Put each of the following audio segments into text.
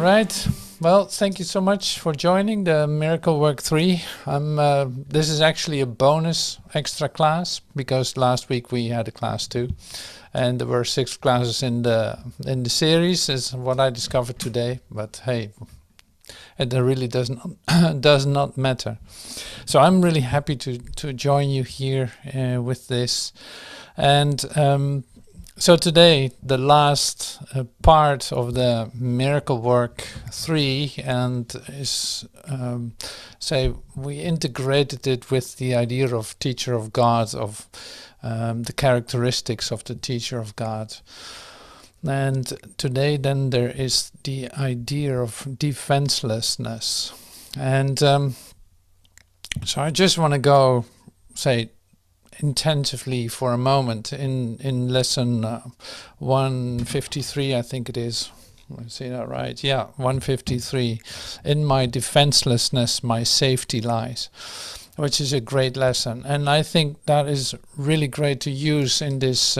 right. Well, thank you so much for joining the Miracle Work 3. This is actually a bonus extra class because last week we had a class 2, and there were 6 classes in the series, is what I discovered today. But hey, it really does not matter. So I'm really happy to join you here with this, and so today, the last part of the Miracle Work 3, and is, we integrated it with the idea of teacher of God, of the characteristics of the teacher of God. And today then there is the idea of defenselessness. And so I just want to go, intensively for a moment in lesson 153, I think it is. I see that right? Yeah, 153. In my defenselessness, my safety lies, which is a great lesson, and I think that is really great to use in this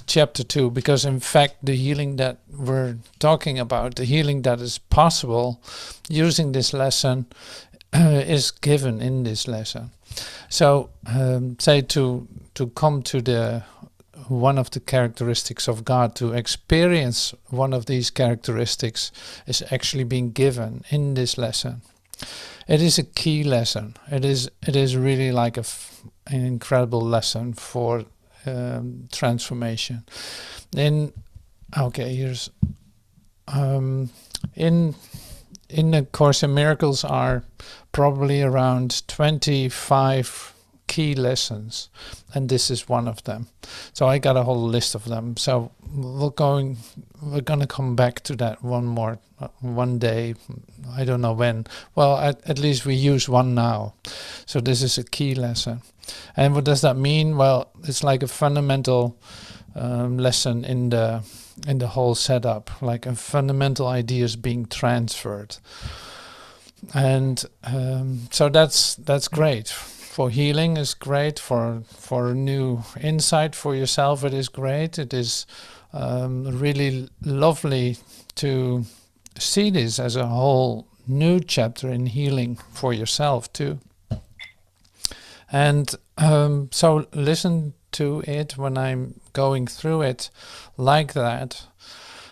chapter 2, because in fact the healing that we're talking about, the healing that is possible using this lesson, is given in this lesson. So, to come to the one of the characteristics of God, to experience one of these characteristics, is actually being given in this lesson. It is a key lesson. It is really like an incredible lesson for transformation. In the Course in Miracles are probably around 25 key lessons, and this is one of them. So I got a whole list of them. So we're gonna come back to that one day. I don't know when. Well, at least we use one now. So this is a key lesson. And what does that mean? Well, it's like a fundamental lesson in the whole setup, like a fundamental ideas being transferred. And so that's great. For healing is great, for a new insight for yourself it is great. It is really lovely to see this as a whole new chapter in healing for yourself too. And so listen to it when I'm going through it like that.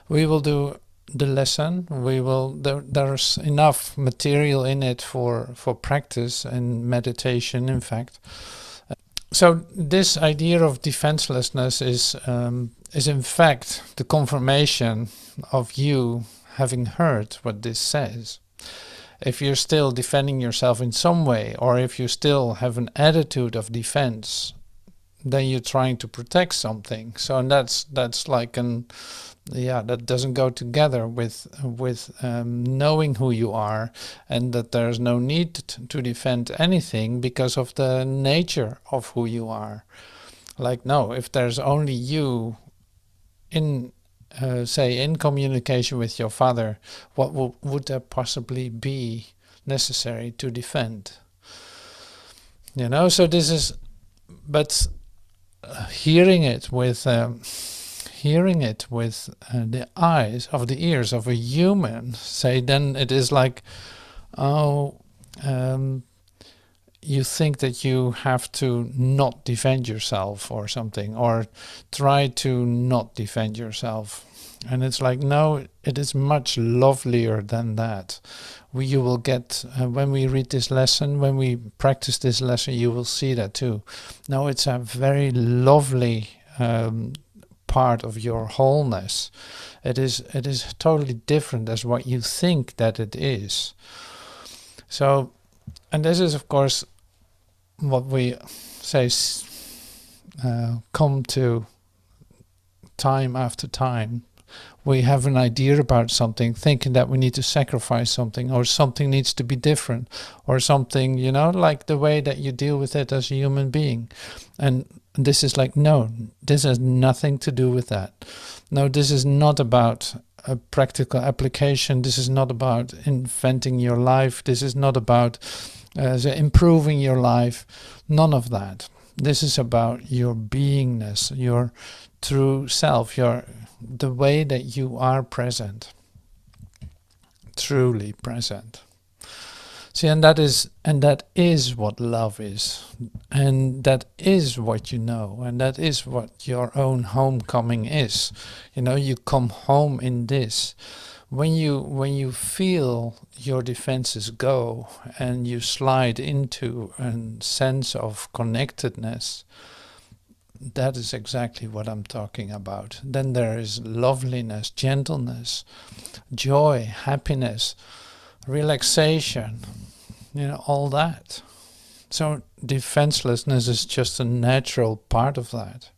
We will do the lesson. There's enough material in it for practice and meditation, in fact. So this idea of defenselessness is in fact the confirmation of you having heard what this says. If you're still defending yourself in some way, or if you still have an attitude of defense, then you're trying to protect something. So that's like that doesn't go together with knowing who you are, and that there's no need to defend anything because of the nature of who you are. Like, no, if there's only you in communication with your Father, what would there possibly be necessary to defend? So this is, but hearing it with the eyes of the ears of a human, then it is like, you think that you have to not defend yourself or something, or try to not defend yourself. And it's like, no, it is much lovelier than that. You will get, when we read this lesson, when we practice this lesson, you will see that too. No, it's a very lovely part of your wholeness. It is totally different as what you think that it is. So, and this is of course what we come to time after time. We have an idea about something, thinking that we need to sacrifice something, or something needs to be different, or something, like the way that you deal with it as a human being. And this is like, no, this has nothing to do with that. No, this is not about a practical application. This is not about inventing your life. This is not about improving your life. None of that. This is about your beingness, your true self, the way that you are present. truly present. See, and that is what love is, and that is what you know, and that is what your own homecoming is. You know, you come home in this. When you feel your defenses go and you slide into a sense of connectedness, that is exactly what I'm talking about. Then there is loveliness, gentleness, joy, happiness, relaxation, you know, all that. So defenselessness is just a natural part of that.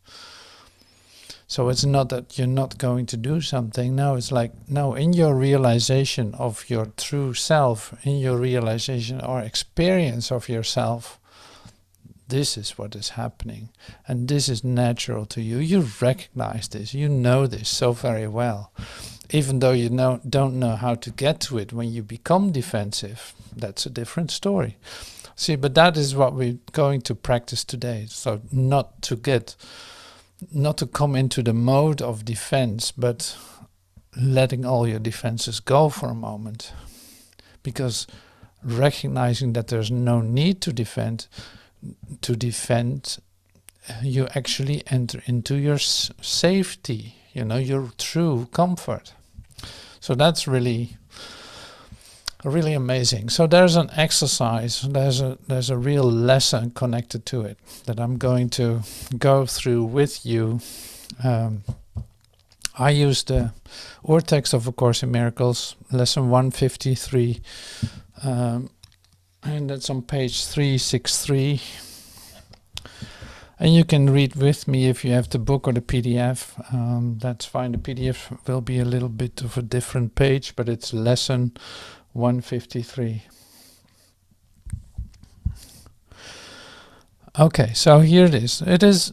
So it's not that you're not going to do something. No, it's like, no, in your realization of your true self, in your realization or experience of yourself, this is what is happening. And this is natural to you. You recognize this. You know this so very well. Even though you don't know how to get to it when you become defensive, that's a different story. See, but that is what we're going to practice today. So not to come into the mode of defense, but letting all your defenses go for a moment. Because recognizing that there's no need to defend, you actually enter into your safety, you know, your true comfort. So that's really amazing. So there's an exercise, there's a real lesson connected to it that I'm going to go through with you. I use the text of A Course in Miracles, lesson 153, and that's on page 363. And you can read with me if you have the book or the PDF. That's fine. The PDF will be a little bit of a different page, but it's lesson 153. Okay, so here it is. It is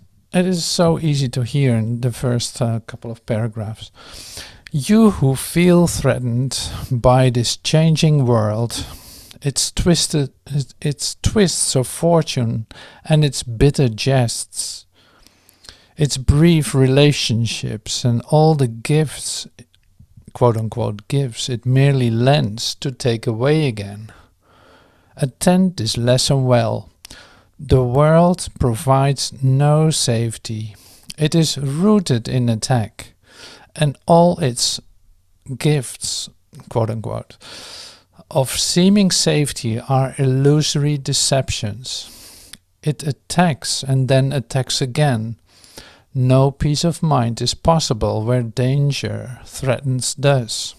so easy to hear in the first couple of paragraphs. You who feel threatened by this changing world, its twists of fortune and its bitter jests, its brief relationships and all the gifts, quote-unquote gifts, it merely lends to take away again. Attend this lesson well. The world provides no safety. It is rooted in attack, and all its gifts, quote-unquote, of seeming safety are illusory deceptions. It attacks and then attacks again. No peace of mind is possible where danger threatens thus.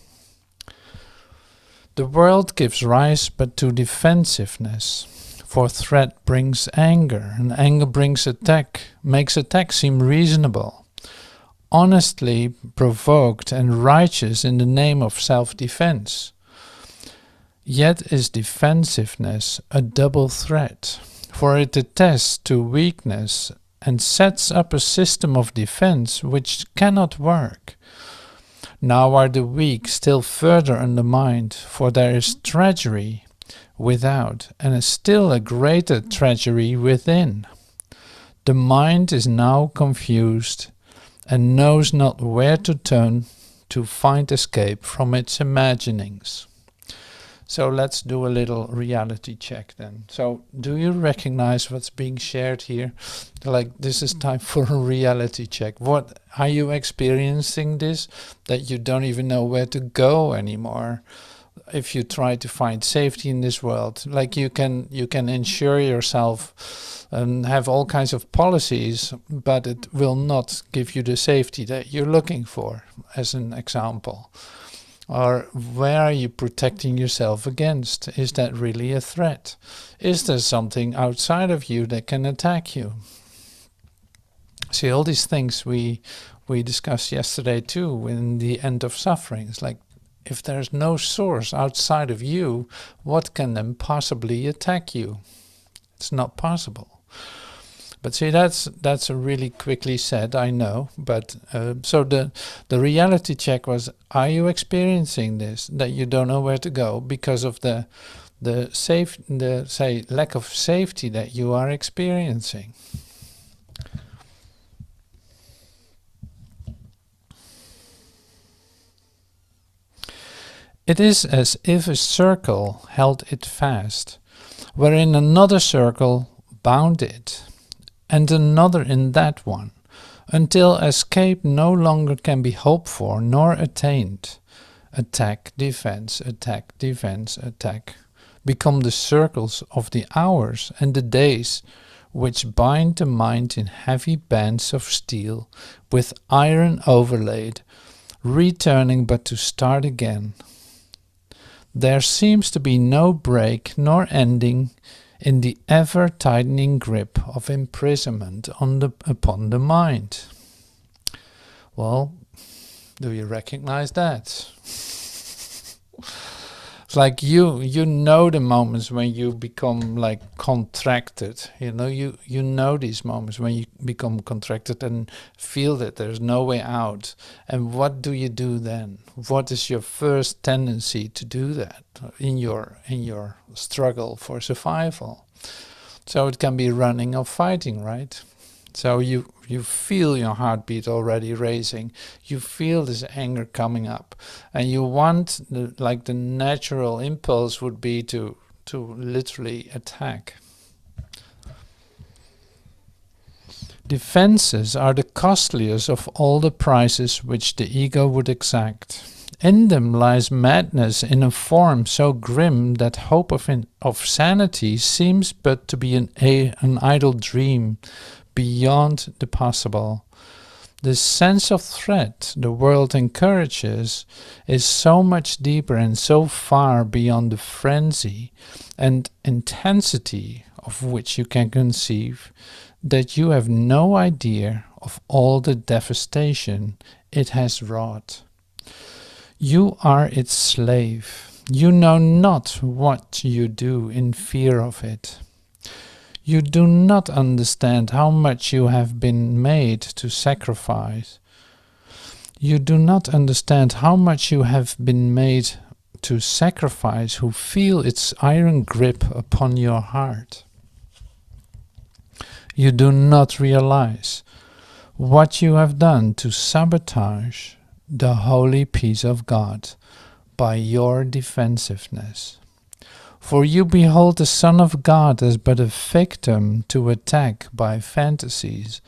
The world gives rise but to defensiveness, for threat brings anger, and anger brings attack, makes attack seem reasonable, honestly provoked and righteous in the name of self-defense. Yet is defensiveness a double threat, for it attests to weakness and sets up a system of defense which cannot work. Now are the weak still further undermined, for there is treachery without and still a greater treachery within. The mind is now confused and knows not where to turn to find escape from its imaginings. So let's do a little reality check then. So do you recognize what's being shared here? Like, this is time for a reality check. What are you experiencing this? That you don't even know where to go anymore. If you try to find safety in this world, like you can insure yourself and have all kinds of policies, but it will not give you the safety that you're looking for, as an example. Or where are you protecting yourself against? Is that really a threat? Is there something outside of you that can attack you? See, all these things we discussed yesterday too in the end of suffering. It's like, if there's no source outside of you, what can then possibly attack you? It's not possible. But see, that's a really quickly said, I know. But so the reality check was: are you experiencing this, that you don't know where to go because of the lack of safety that you are experiencing? It is as if a circle held it fast, wherein another circle bound it, and another in that one, until escape no longer can be hoped for nor attained. Attack, defense, attack, defense, attack become the circles of the hours and the days, which bind the mind in heavy bands of steel, with iron overlaid, returning but to start again. There seems to be no break nor ending in the ever-tightening grip of imprisonment upon the mind. Well, do you recognize that? It's like you know the moments when you become like contracted. You know these moments when you become contracted and feel that there's no way out. And what do you do then? What is your first tendency to do that in your struggle for survival? So it can be running or fighting, right? So you feel your heartbeat already raising. You feel this anger coming up, and you want the natural impulse would be to literally attack. Defenses are the costliest of all the prices which the ego would exact. In them lies madness in a form so grim that hope of sanity seems but to be an idle dream, beyond the possible. The sense of threat the world encourages is so much deeper and so far beyond the frenzy and intensity of which you can conceive, that you have no idea of all the devastation it has wrought. You are its slave. You know not what you do in fear of it. You do not understand how much you have been made to sacrifice. You do not understand how much you have been made to sacrifice who feel its iron grip upon your heart. You do not realize what you have done to sabotage the holy peace of God by your defensiveness. For you behold the Son of God as but a victim to attack by fantasies,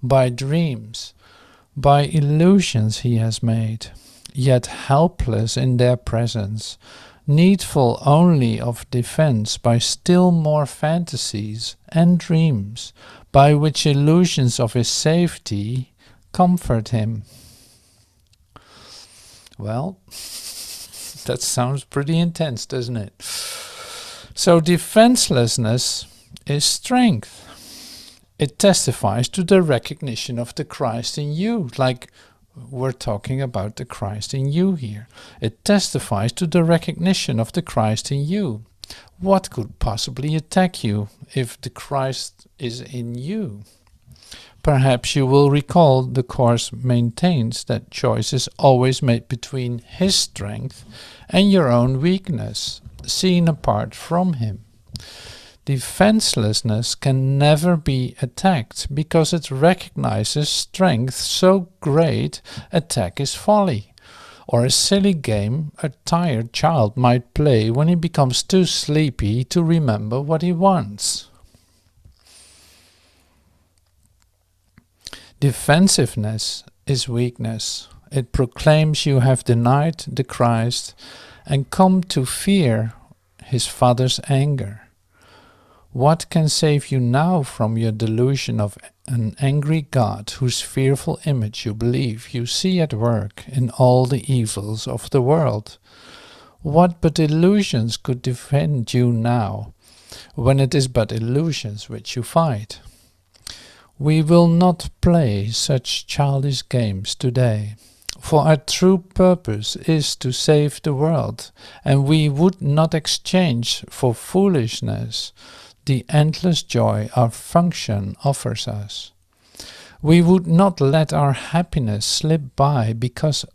by dreams, by illusions he has made, yet helpless in their presence, needful only of defense by still more fantasies and dreams, by which illusions of his safety comfort him. Well, that sounds pretty intense, doesn't it? So defenselessness is strength. It testifies to the recognition of the Christ in you, like we're talking about the Christ in you here. It testifies to the recognition of the Christ in you. What could possibly attack you if the Christ is in you? Perhaps you will recall the Course maintains that choice is always made between his strength and your own weakness, seen apart from him. Defenselessness can never be attacked because it recognizes strength so great attack is folly, or a silly game a tired child might play when he becomes too sleepy to remember what he wants. Defensiveness is weakness. It proclaims you have denied the Christ and come to fear his Father's anger. What can save you now from your delusion of an angry God whose fearful image you believe you see at work in all the evils of the world? What but illusions could defend you now, when it is but illusions which you fight? We will not play such childish games today, for our true purpose is to save the world, and we would not exchange for foolishness the endless joy our function offers us. We would not let our happiness slip by because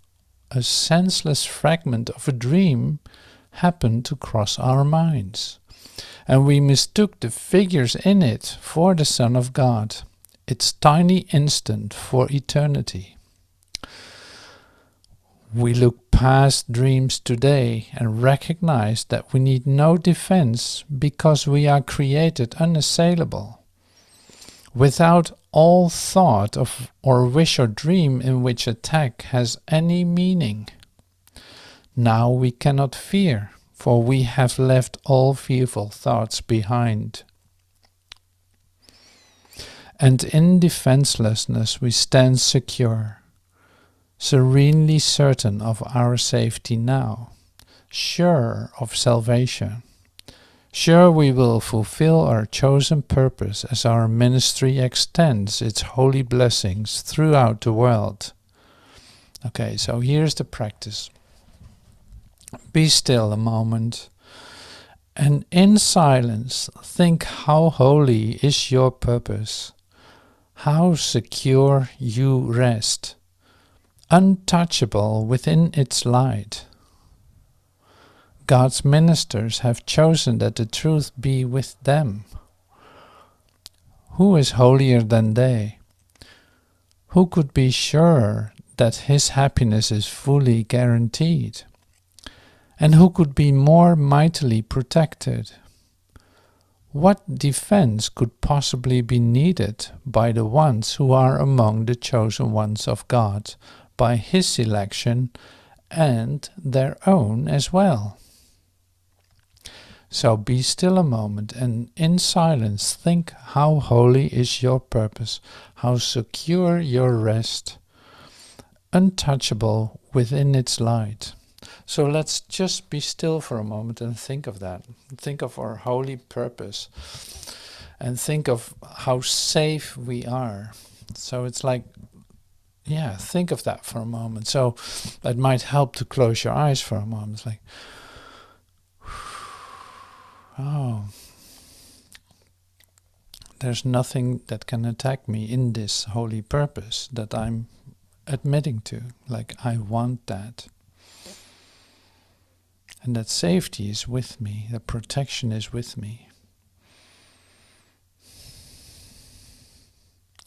a senseless fragment of a dream happened to cross our minds, and we mistook the figures in it for the Son of God, its tiny instant for eternity. We look past dreams today and recognize that we need no defense because we are created unassailable. Without all thought of or wish or dream in which attack has any meaning. Now we cannot fear, for we have left all fearful thoughts behind. And in defenselessness we stand secure, serenely certain of our safety now, sure of salvation. Sure we will fulfill our chosen purpose as our ministry extends its holy blessings throughout the world. Okay, so here's the practice. Be still a moment, and in silence think how holy is your purpose, how secure you rest, untouchable within its light. God's ministers have chosen that the truth be with them. Who is holier than they? Who could be sure that his happiness is fully guaranteed? And who could be more mightily protected? What defense could possibly be needed by the ones who are among the chosen ones of God, by his selection and their own as well? So be still a moment and in silence think how holy is your purpose, how secure your rest, untouchable within its light. So let's just be still for a moment and think of that. Think of our holy purpose and think of how safe we are. So it's like, yeah, think of that for a moment. So that might help to close your eyes for a moment. It's like, oh, there's nothing that can attack me in this holy purpose that I'm admitting to. Like, I want that. And that safety is with me, that protection is with me.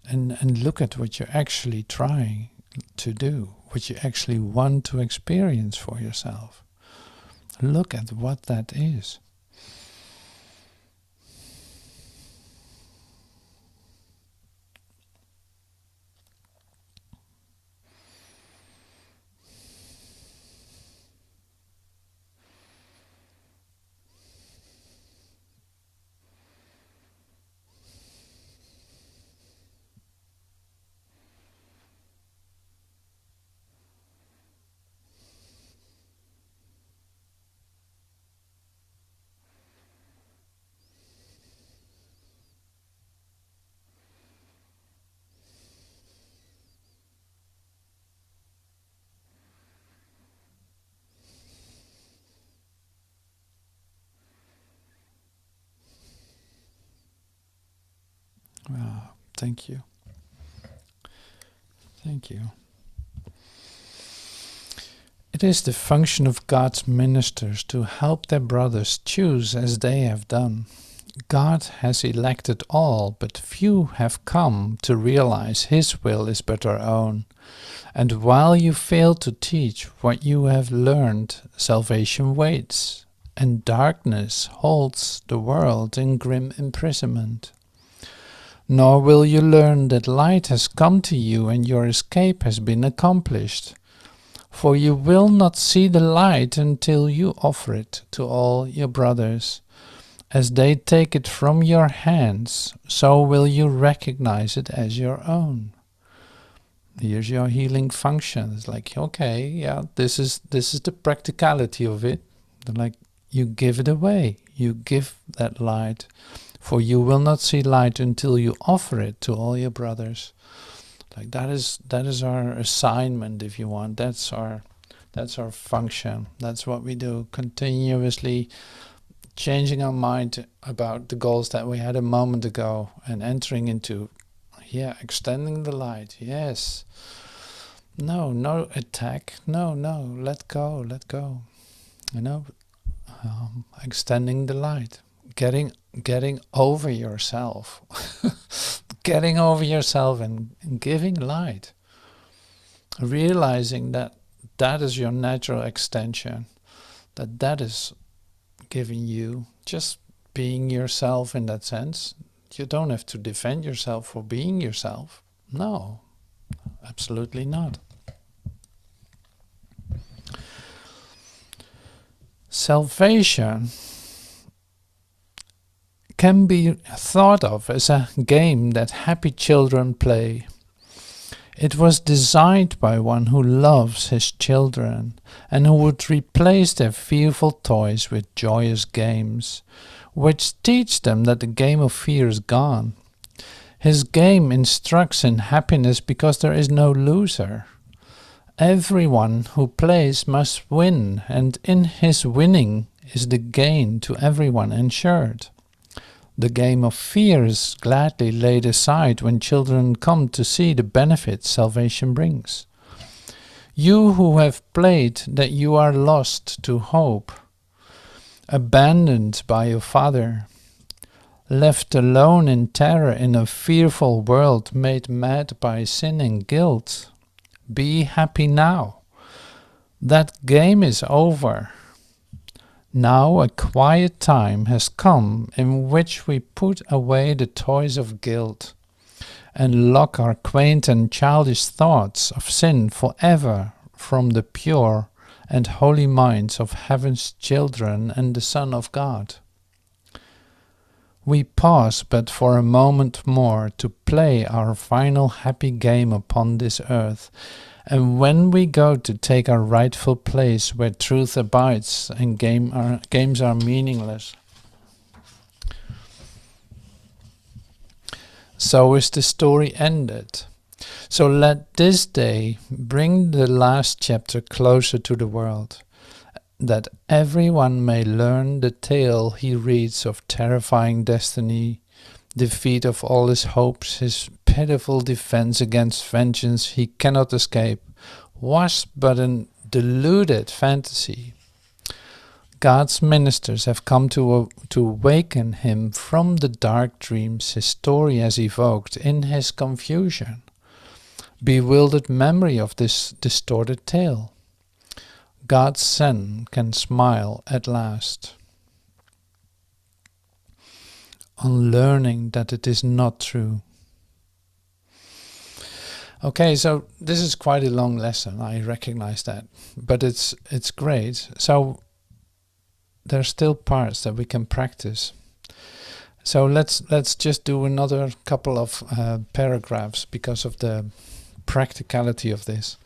And look at what you're actually trying to do, what you actually want to experience for yourself. Look at what that is. Ah, thank you. Thank you. It is the function of God's ministers to help their brothers choose as they have done. God has elected all, but few have come to realize his will is but our own. And while you fail to teach what you have learned, salvation waits, and darkness holds the world in grim imprisonment. Nor will you learn that light has come to you and your escape has been accomplished. For you will not see the light until you offer it to all your brothers. As they take it from your hands, so will you recognize it as your own. Here's your healing function. It's like, okay, yeah, this is the practicality of it. Like, you give it away. You give that light. For you will not see light until you offer it to all your brothers. Like, that is our assignment, if you want. That's our function. That's what we do, continuously changing our mind about the goals that we had a moment ago and entering into, extending the light. Yes. No attack. No, let go. Extending the light. Getting over yourself. Getting over yourself and giving light. Realizing that that is your natural extension, that is giving you just being yourself in that sense. You don't have to defend yourself for being yourself. No, absolutely not. Salvation can be thought of as a game that happy children play. It was designed by one who loves his children and who would replace their fearful toys with joyous games, which teach them that the game of fear is gone. His game instructs in happiness because there is no loser. Everyone who plays must win, and in his winning is the gain to everyone ensured. The game of fear is gladly laid aside when children come to see the benefits salvation brings. You who have played that you are lost to hope, abandoned by your father, left alone in terror in a fearful world made mad by sin and guilt, be happy now. That game is over. Now a quiet time has come in which we put away the toys of guilt and lock our quaint and childish thoughts of sin forever from the pure and holy minds of heaven's children and the Son of God. We pause but for a moment more to play our final happy game upon this earth, and when we go to take our rightful place where truth abides and games are meaningless, so is the story ended. So let this day bring the last chapter closer to the world, that everyone may learn the tale he reads of terrifying destiny, defeat of all his hopes, his pitiful defense against vengeance he cannot escape, was but a deluded fantasy. God's ministers have come to awaken him from the dark dreams his story has evoked in his confusion, bewildered memory of this distorted tale. God's Son can smile at last on learning that it is not true. Okay, so this is quite a long lesson, I recognize that, but it's great. So there's still parts that we can practice. So let's just do another couple of paragraphs because of the practicality of this.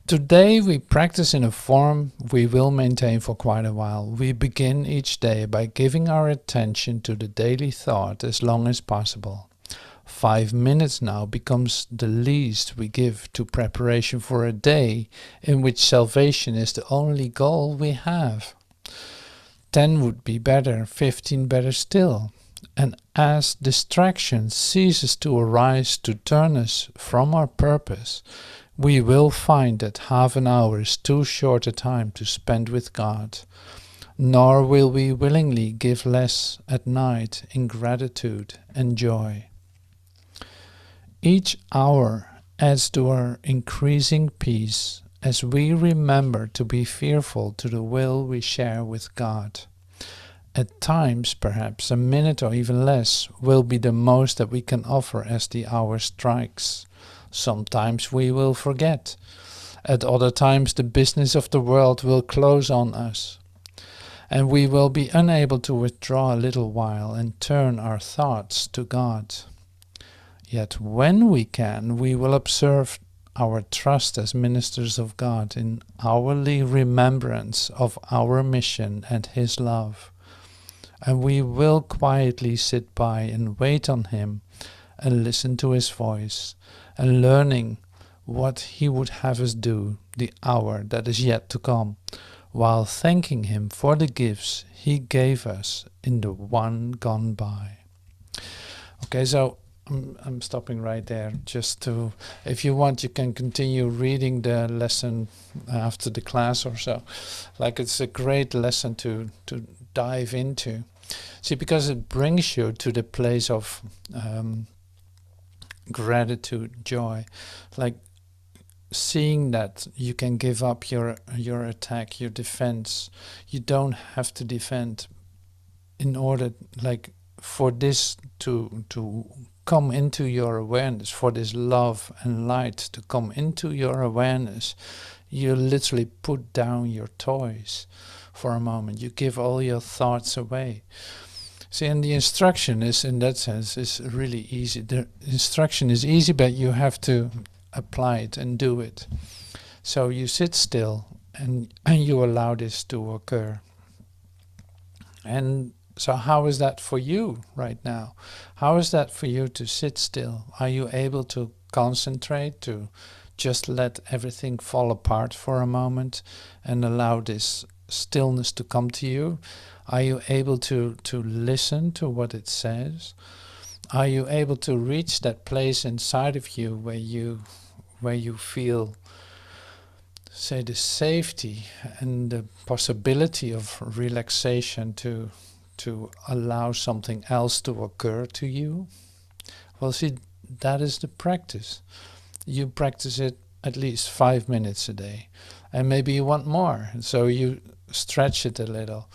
Today we practice in a form we will maintain for quite a while. We begin each day by giving our attention to the daily thought as long as possible. 5 minutes now becomes the least we give to preparation for a day in which salvation is the only goal we have. 10 would be better, 15 better still. And as distraction ceases to arise to turn us from our purpose, we will find that half an hour is too short a time to spend with God, nor will we willingly give less at night in gratitude and joy. Each hour adds to our increasing peace as we remember to be fearful to the will we share with God. At times, perhaps, a minute or even less will be the most that we can offer as the hour strikes. Sometimes we will forget. At other times the business of the world will close on us, and we will be unable to withdraw a little while and turn our thoughts to God. Yet when we can, we will observe our trust as ministers of God in hourly remembrance of our mission and His love. And we will quietly sit by and wait on Him and listen to His voice, and learning what He would have us do the hour that is yet to come, while thanking Him for the gifts He gave us in the one gone by. Okay, so I'm stopping right there. Just to, if you want, you can continue reading the lesson after the class or so. Like, it's a great lesson to dive into. See, because it brings you to the place of gratitude, joy. Like, seeing that you can give up your attack, your defense. You don't have to defend in order, like, for this to come into your awareness, for this love and light to come into your awareness. You literally put down your toys for a moment. You give all your thoughts away. See, and the instruction is, in that sense, is really easy. The instruction is easy, but you have to apply it and do it. So you sit still and you allow this to occur. And so how is that for you right now? How is that for you to sit still? Are you able to concentrate, to just let everything fall apart for a moment and allow this stillness to come to you? Are you able to listen to what it says? Are you able to reach that place inside of you where you feel, say, the safety and the possibility of relaxation to allow something else to occur to you? Well, see, that is the practice. You practice it at least 5 minutes a day, and maybe you want more, so you stretch it a little,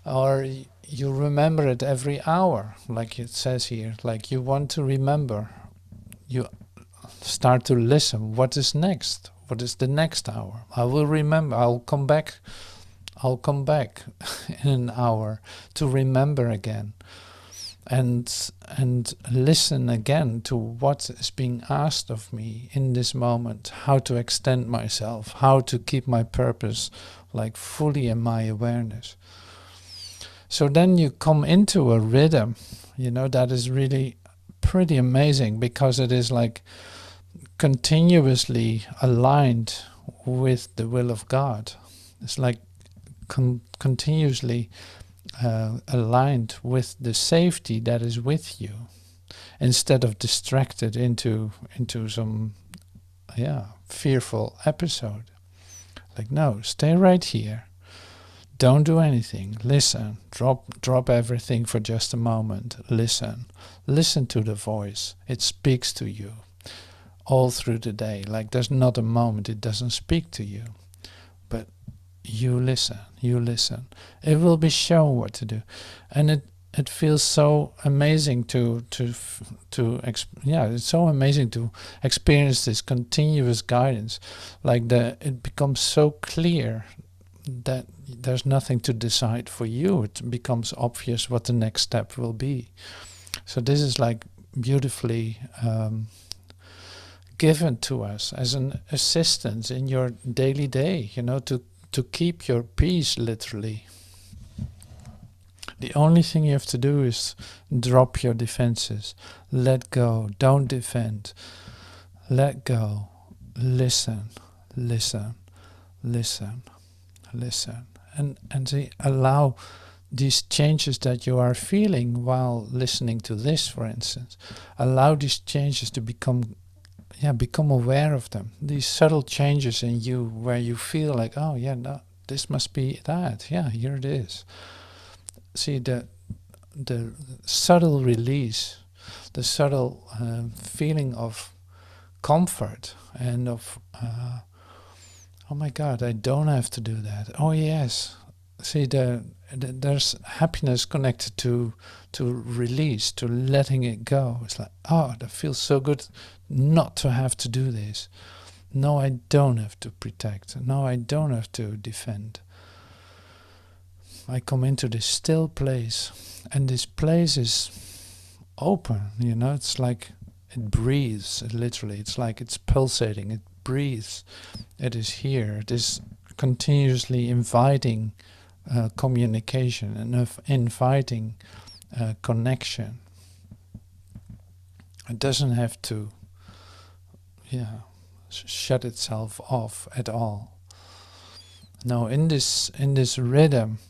or you remember it every hour, like it says here. Like, you want to remember, you start to listen. What is next? What is the next hour? I will remember. I'll come back in an hour to remember again, and listen again to what is being asked of me in this moment, how to extend myself, how to keep my purpose like fully in my awareness. So then you come into a rhythm, that is really pretty amazing, because it is like continuously aligned with the will of God. It's like continuously aligned with the safety that is with you, instead of distracted into some fearful episode. Like, no, stay right here. Don't do anything. Listen. Drop everything for just a moment. Listen. Listen to the voice. It speaks to you all through the day. Like, there's not a moment it doesn't speak to you. But you listen. You listen. It will be shown what to do. And it feels so amazing it's so amazing to experience this continuous guidance. Like, it becomes so clear that there's nothing to decide for you. It becomes obvious what the next step will be. So this is like beautifully given to us as an assistance in your daily day, to keep your peace, literally. The only thing you have to do is drop your defenses. Let go. Don't defend. Let go. Listen. Listen. Listen. Listen. And allow these changes that you are feeling while listening to this, for instance. Allow these changes to become aware of them. These subtle changes in you where you feel like, oh yeah, no, this must be that. Yeah, here it is. See, the subtle release, the subtle feeling of comfort and of, oh my God, I don't have to do that. Oh yes. See, there's happiness connected to release, to letting it go. It's like, oh, that feels so good not to have to do this. No, I don't have to protect. No, I don't have to defend. I come into this still place, and this place is open, it's like it breathes, literally. It's like it's pulsating, it breathes. It is here. It is continuously inviting communication and inviting connection. It doesn't have to shut itself off at all. No, in this rhythm,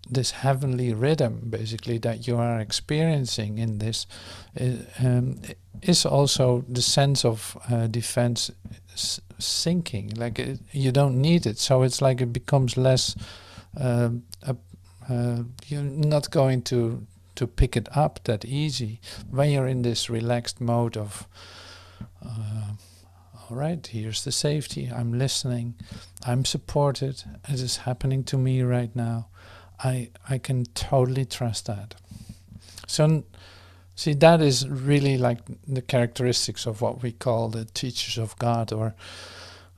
this heavenly rhythm, basically, that you are experiencing in this, is also the sense of defense sinking. Like, you don't need it, so it's like it becomes less. You're not going to pick it up that easy when you're in this relaxed mode of all right, here's the safety. I'm listening. I'm supported. It is happening to me right now. I can totally trust that. So, see, that is really like the characteristics of what we call the teachers of God, or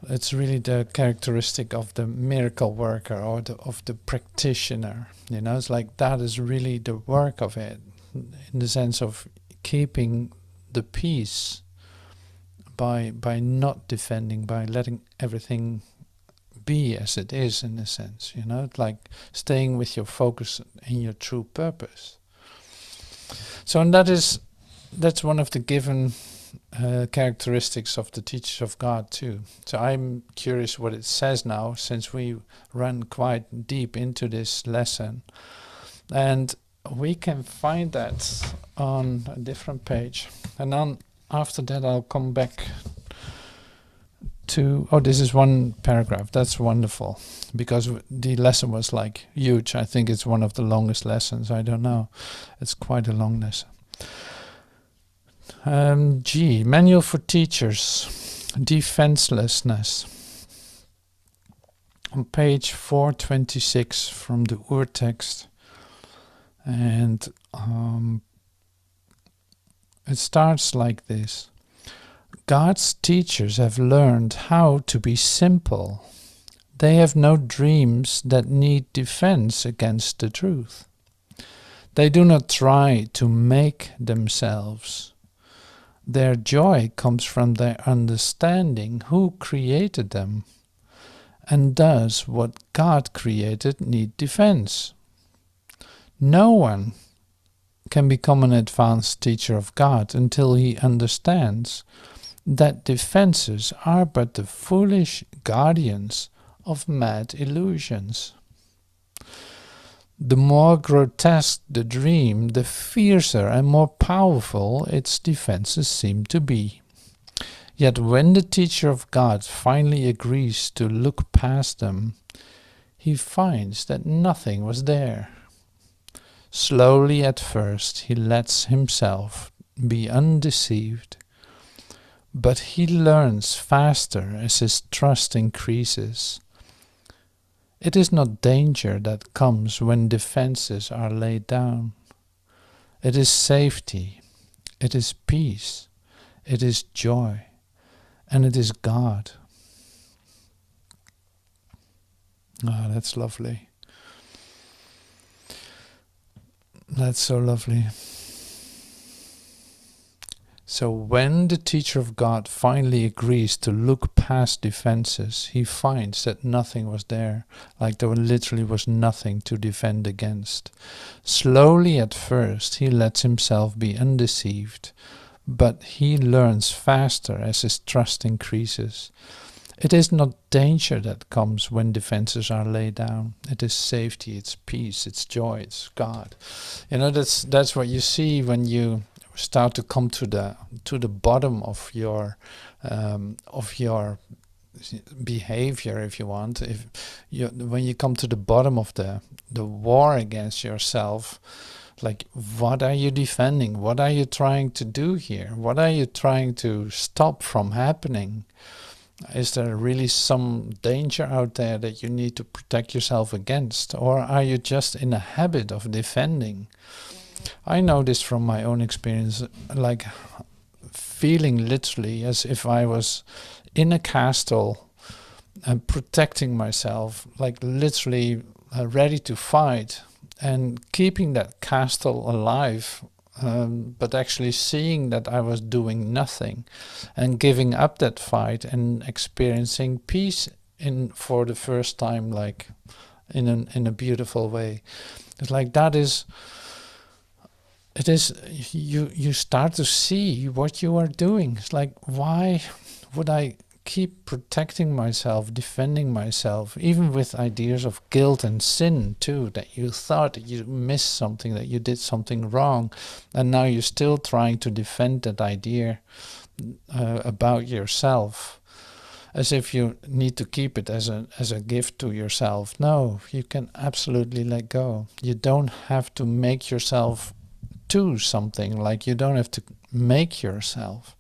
it's really the characteristic of the miracle worker or of the practitioner. You know, it's like that is really the work of it, in the sense of keeping the peace by not defending, by letting everything be as it is, in a sense. You know, like staying with your focus and your true purpose. So, and that's one of the given characteristics of the teachers of God too. So I'm curious what it says now, since we run quite deep into this lesson, and we can find that on a different page. And then after that I'll come back to, this is one paragraph. That's wonderful, because the lesson was like huge. I think it's one of the longest lessons. I don't know. It's quite a long lesson. G, Manual for Teachers, Defenselessness. On page 426 from the Urtext. And it starts like this. God's teachers have learned how to be simple. They have no dreams that need defense against the truth. They do not try to make themselves. Their joy comes from their understanding who created them, and does what God created need defense. No one can become an advanced teacher of God until he understands that defenses are but the foolish guardians of mad illusions. The more grotesque the dream, the fiercer and more powerful its defenses seem to be. Yet when the teacher of God finally agrees to look past them, he finds that nothing was there. Slowly at first he lets himself be undeceived, but he learns faster as his trust increases. It is not danger that comes when defenses are laid down. It is safety, it is peace, it is joy, and it is God. Ah, that's lovely. That's so lovely. So when the teacher of God finally agrees to look past defenses, he finds that nothing was there, like there literally was nothing to defend against. Slowly at first he lets himself be undeceived, but he learns faster as his trust increases. It is not danger that comes when defenses are laid down. It is safety, it's peace, it's joy, it's God. You know, that's what you see when you start to come to the bottom of your behavior, if you want. When you come to the bottom of the war against yourself, like, what are you defending? What are you trying to do here? What are you trying to stop from happening? Is there really some danger out there that you need to protect yourself against? Or are you just in a habit of defending? I know this from my own experience, like feeling literally as if I was in a castle and protecting myself, like literally ready to fight, and keeping that castle alive, but actually seeing that I was doing nothing and giving up that fight and experiencing peace for the first time, like in a beautiful way. It's like that is... It is, you start to see what you are doing. It's like, why would I keep protecting myself, defending myself, even with ideas of guilt and sin too, that you thought that you missed something, that you did something wrong, and now you're still trying to defend that idea about yourself, as if you need to keep it as a gift to yourself. No, you can absolutely let go. You don't have to make yourself to something, like you don't have to make yourself.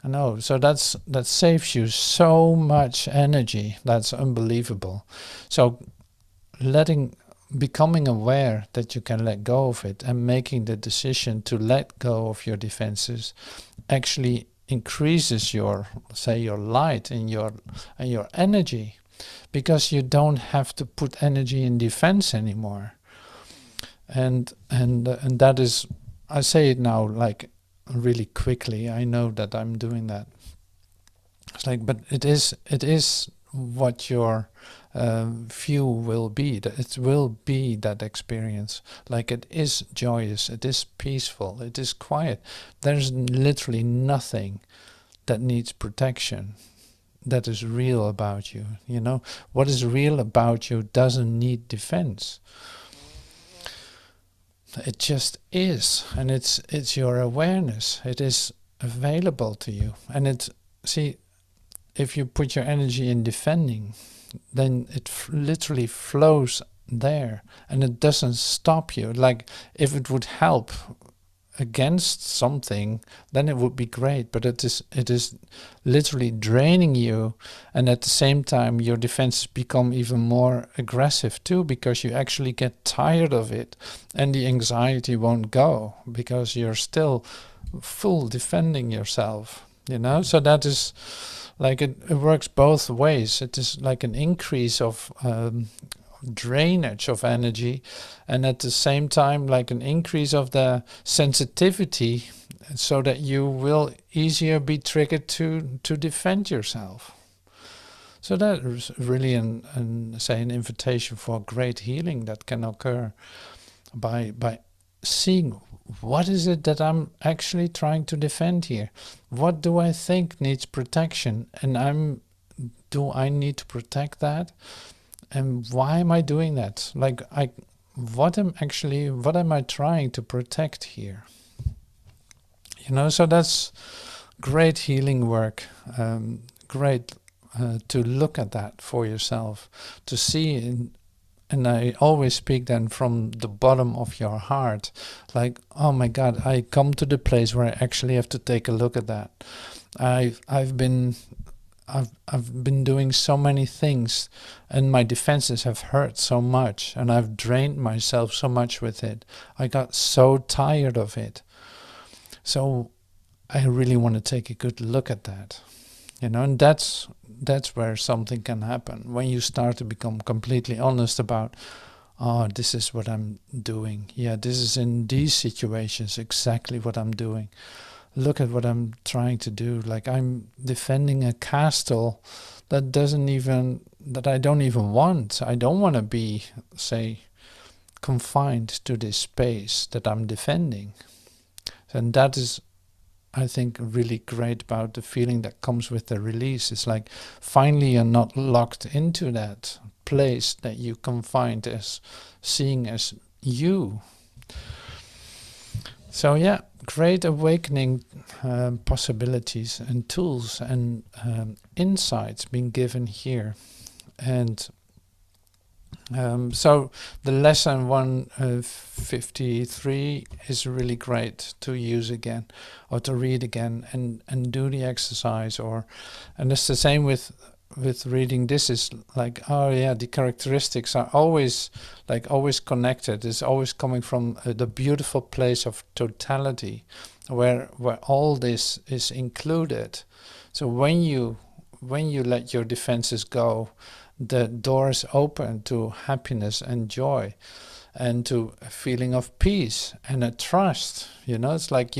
I know. So that saves you so much energy. That's unbelievable. So becoming aware that you can let go of it and making the decision to let go of your defenses actually increases your, say, your light and your energy, because you don't have to put energy in defense anymore. And that is, I say it now like really quickly. I know that I'm doing that. It's like, but it is what your view will be. It will be that experience. Like, it is joyous, it is peaceful, it is quiet. There's literally nothing that needs protection that is real about you. You know, what is real about you doesn't need defense. It just is, and it's your awareness. It is available to you, and see, if you put your energy in defending, then it literally flows there, and it doesn't stop you. Like, if it would help against something, then it would be great, but it is literally draining you, and at the same time your defenses become even more aggressive too, because you actually get tired of it, and the anxiety won't go because you're still full defending yourself, you know. So that is like, it works both ways. It is like an increase of drainage of energy, and at the same time like an increase of the sensitivity, so that you will easier be triggered to defend yourself. So that is really an invitation for great healing that can occur by seeing, what is it that I'm actually trying to defend here? What do I think needs protection, and do I need to protect that? And why am I doing that? Like, what am I trying to protect here? You know, so that's great healing work. Great to look at that for yourself, to see. And I always speak then from the bottom of your heart, like, oh my God, I come to the place where I actually have to take a look at that. I've been doing so many things, and my defenses have hurt so much, and I've drained myself so much with it. I got so tired of it. So I really want to take a good look at that, you know. And that's where something can happen, when you start to become completely honest about, oh, this is what I'm doing. Yeah, this is in these situations exactly what I'm doing. Look at what I'm trying to do. Like, I'm defending a castle that I don't even want. I don't want to be, say, confined to this space that I'm defending. And that is, I think, really great about the feeling that comes with the release. It's like, finally you're not locked into that place that you confined as seeing as you. So yeah, great awakening possibilities and tools and insights being given here. And so the lesson 153 is really great to use again, or to read again, and do the exercise. And it's the same with reading. This is like, oh yeah, the characteristics are always connected. It's always coming from the beautiful place of totality, where all this is included. So when you let your defenses go, the doors open to happiness and joy, and to a feeling of peace and a trust. You know, it's like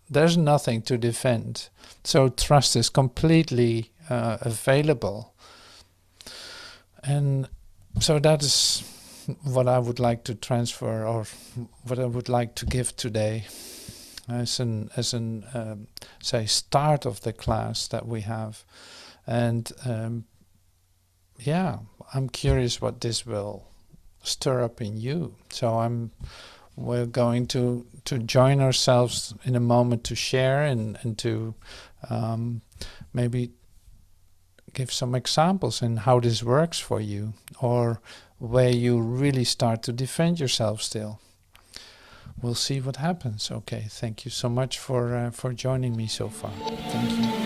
there's nothing to defend. So trust is completely available. And so that is what I would like to transfer, or what I would like to give today as an say, start of the class that we have. And yeah, I'm curious what this will stir up in you. So we're going to join ourselves in a moment to share, and to maybe give some examples in how this works for you, or where you really start to defend yourself still. we'll see what happens. Okay, thank you so much for joining me so far. Thank you.